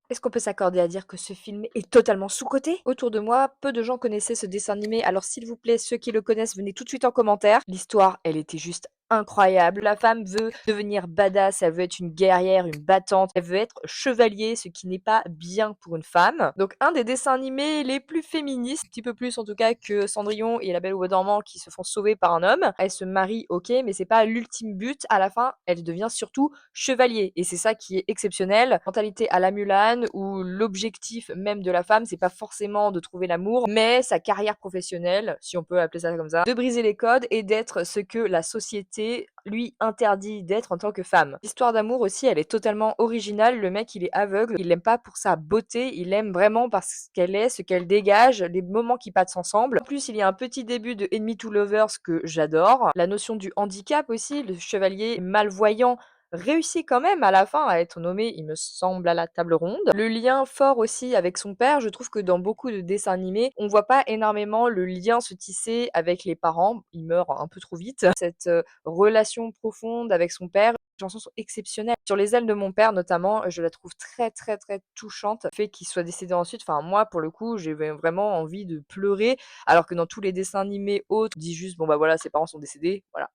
Est-ce qu'on peut s'accorder à dire que ce film est totalement sous-coté? Autour de moi, peu de gens connaissaient ce dessin animé, alors s'il vous plaît, ceux qui le connaissent, venez tout de suite en commentaire. L'histoire, elle était juste incroyable. La femme veut devenir badass, elle veut être une guerrière, une battante, elle veut être chevalier, ce qui n'est pas bien pour une femme. Donc un des dessins animés les plus féministes, un petit peu plus en tout cas que Cendrillon et La Belle au bois dormant qui se font sauver par un homme. Elle se marie, ok, mais c'est pas l'ultime but. À la fin, elle devient surtout chevalier. Et c'est ça qui est exceptionnel. Mentalité à la Mulan, où l'objectif même de la femme, c'est pas forcément de trouver l'amour, mais sa carrière professionnelle, si on peut appeler ça comme ça, de briser les codes et d'être ce que la société lui interdit d'être en tant que femme. L'histoire d'amour aussi, elle est totalement originale. Le mec, il est aveugle, il l'aime pas pour sa beauté, il l'aime vraiment parce qu'elle est, ce qu'elle dégage, les moments qui passent ensemble. En plus, il y a un petit début de Enemy to Lovers que j'adore. La notion du handicap aussi, le chevalier malvoyant réussit quand même à la fin à être nommé, il me semble, à la table ronde. Le lien fort aussi avec son père, je trouve que dans beaucoup de dessins animés, on voit pas énormément le lien se tisser avec les parents. Il meurt un peu trop vite. Cette relation profonde avec son père, les chansons sont exceptionnelles. Sur les ailes de mon père notamment, je la trouve très très très touchante. Le fait qu'il soit décédé ensuite, enfin moi pour le coup, j'ai vraiment envie de pleurer, alors que dans tous les dessins animés autres, on dit juste bon bah voilà, ses parents sont décédés, voilà.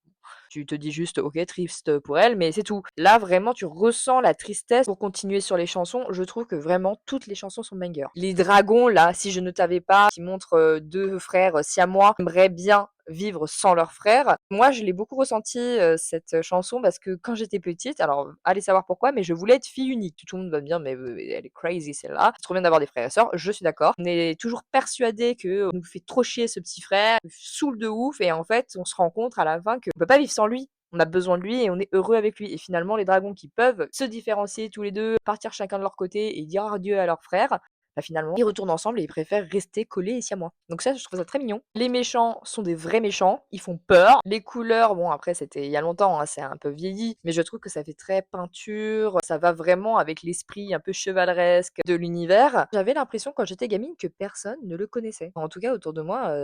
Tu te dis juste: «OK, triste pour elle», mais c'est tout. Là, vraiment, tu ressens la tristesse. Pour continuer sur les chansons, je trouve que vraiment toutes les chansons sont bangers. Les dragons, là, Si je ne t'avais pas, qui montrent, 2 frères siamois qui aimeraient bien vivre sans leur frère. Moi, je l'ai beaucoup ressenti, cette chanson parce que quand j'étais petite, alors allez savoir pourquoi, mais je voulais être fille unique. Tout le monde va me dire: «Mais, elle est crazy celle-là, c'est trop bien d'avoir des frères et sœurs». Je suis d'accord. On est toujours persuadé que nous fait trop chier ce petit frère, il saoule de ouf et en fait, on se rend compte à la fin qu'on peut pas vivre sans lui. On a besoin de lui et on est heureux avec lui. Et finalement, les dragons qui peuvent se différencier tous les deux, partir chacun de leur côté et dire adieu à leur frère, bah finalement, ils retournent ensemble et ils préfèrent rester collés et siamois. Donc ça, je trouve ça très mignon. Les méchants sont des vrais méchants, ils font peur. Les couleurs, bon après c'était il y a longtemps, hein, c'est un peu vieilli, mais je trouve que ça fait très peinture, ça va vraiment avec l'esprit un peu chevaleresque de l'univers. J'avais l'impression quand j'étais gamine que personne ne le connaissait. En tout cas autour de moi,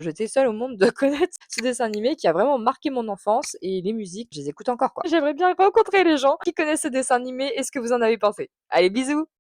j'étais seule au monde de connaître ce dessin animé qui a vraiment marqué mon enfance et les musiques, je les écoute encore quoi. J'aimerais bien rencontrer les gens qui connaissent ce dessin animé et ce que vous en avez pensé. Allez, bisous!